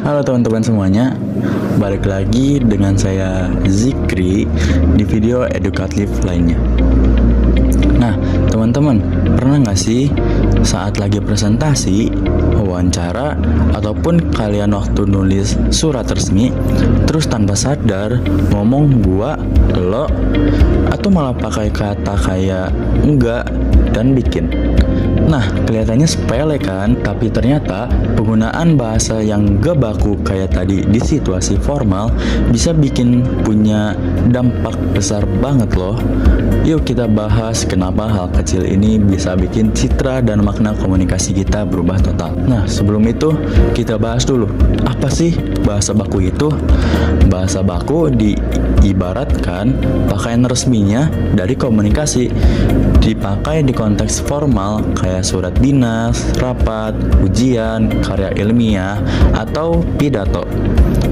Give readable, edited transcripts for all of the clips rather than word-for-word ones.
Halo teman-teman semuanya, balik lagi dengan saya Zikri di video edukatif lainnya. Nah teman-teman, pernah nggak sih saat lagi presentasi, wawancara, ataupun kalian waktu nulis surat resmi, terus tanpa sadar ngomong gua, lo, atau malah pakai kata kayak enggak dan bikin? Nah, kelihatannya sepele kan, tapi ternyata penggunaan bahasa yang gak baku kayak tadi di situasi formal bisa bikin punya dampak besar banget loh. Yuk kita bahas kenapa hal kecil ini bisa bikin citra dan makna komunikasi kita berubah total. Nah, sebelum itu kita bahas dulu, apa sih bahasa baku itu? Bahasa baku diibaratkan pakaian resminya dari komunikasi, dipakai di konteks formal kayak surat dinas, rapat, ujian, karya ilmiah, atau pidato.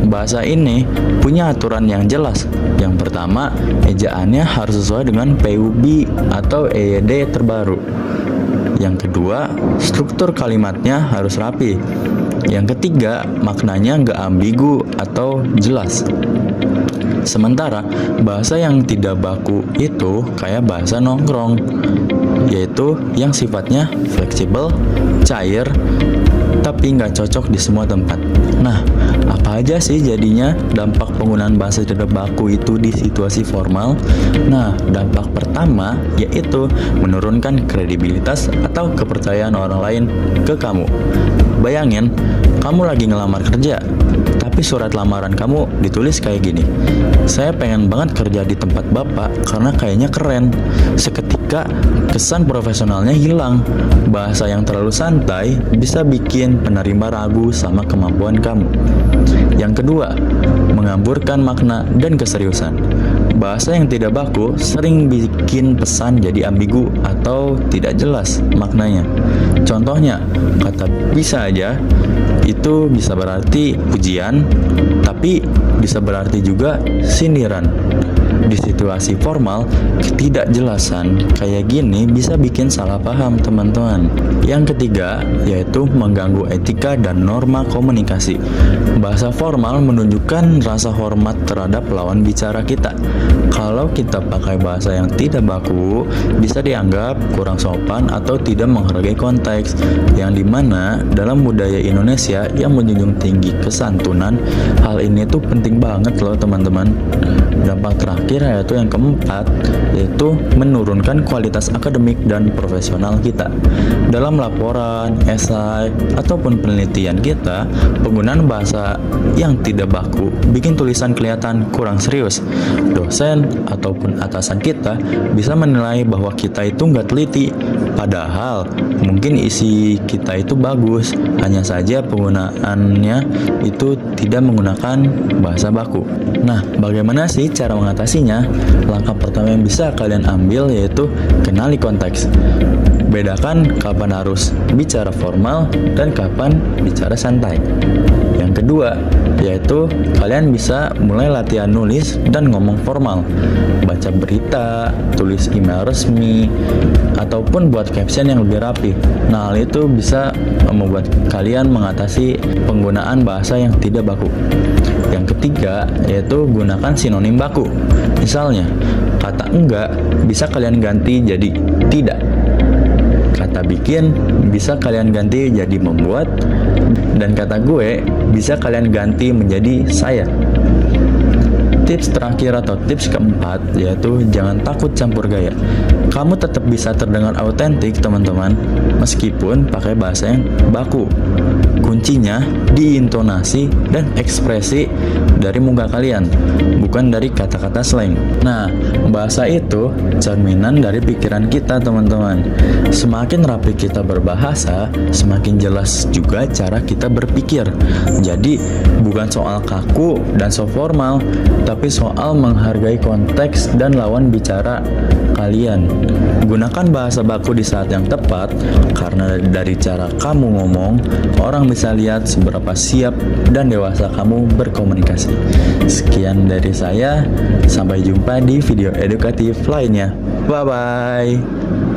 Bahasa ini punya aturan yang jelas. Yang pertama, ejaannya harus sesuai dengan PUB atau EYD terbaru. Yang kedua, struktur kalimatnya harus rapi. Yang ketiga, maknanya nggak ambigu atau jelas. Sementara bahasa yang tidak baku itu kayak bahasa nongkrong, yaitu yang sifatnya fleksibel, cair, tapi nggak cocok di semua tempat. Nah, apa aja sih jadinya dampak penggunaan bahasa tidak baku itu di situasi formal? Nah, dampak pertama yaitu menurunkan kredibilitas atau kepercayaan orang lain ke kamu. Bayangin, kamu lagi ngelamar kerja, tapi surat lamaran kamu ditulis kayak gini: saya pengen banget kerja di tempat bapak karena kayaknya keren. Seketika kesan profesionalnya hilang. Bahasa yang terlalu santai bisa bikin penerima ragu sama kemampuan kamu. Yang kedua, mengamburkan makna dan keseriusan. Bahasa yang tidak baku sering bikin pesan jadi ambigu atau tidak jelas maknanya. Contohnya, kata bisa aja itu bisa berarti pujian, tapi bisa berarti juga sindiran. Di situasi formal, ketidakjelasan kayak gini bisa bikin salah paham teman-teman. Yang ketiga, yaitu mengganggu etika dan norma komunikasi. Bahasa formal menunjukkan rasa hormat terhadap lawan bicara kita. Kalau kita pakai bahasa yang tidak baku, bisa dianggap kurang sopan atau tidak menghargai konteks, yang dimana dalam budaya Indonesia yang menjunjung tinggi kesantunan, hal ini tuh penting banget loh teman-teman. Dampak terakhir yaitu yang keempat, yaitu menurunkan kualitas akademik dan profesional kita. Dalam laporan, esai, ataupun penelitian kita, penggunaan bahasa yang tidak baku bikin tulisan kelihatan kurang serius. Dosen ataupun atasan kita bisa menilai bahwa kita itu nggak teliti, padahal mungkin isi kita itu bagus, hanya saja penggunaannya itu tidak menggunakan bahasa baku. Nah, bagaimana sih cara mengatasinya? Langkah pertama yang bisa kalian ambil yaitu kenali konteks. Bedakan kapan harus bicara formal dan kapan bicara santai. Yang kedua, yaitu kalian bisa mulai latihan nulis dan ngomong formal. Baca berita, tulis email resmi, ataupun buat caption yang lebih rapi. Nah, hal itu bisa membuat kalian mengatasi penggunaan bahasa yang tidak baku. Yang ketiga, yaitu gunakan sinonim baku. Misalnya, kata enggak bisa kalian ganti jadi tidak. Kata bikin bisa kalian ganti jadi membuat, dan kata gue bisa kalian ganti menjadi saya. Tips terakhir atau tips keempat yaitu jangan takut campur gaya. Kamu tetap bisa terdengar autentik teman-teman, meskipun pakai bahasa yang baku. Kuncinya di intonasi dan ekspresi dari muka kalian, bukan dari kata-kata slang. Nah, bahasa itu cerminan dari pikiran kita teman-teman. Semakin rapi kita berbahasa, semakin jelas juga cara kita berpikir. Jadi, bukan soal kaku dan so formal, tapi soal menghargai konteks dan lawan bicara kalian. Gunakan bahasa baku di saat yang tepat, karena dari cara kamu ngomong, orang bisa lihat seberapa siap dan dewasa kamu berkomunikasi. Sekian dari saya, sampai jumpa di video edukatif lainnya. Bye-bye.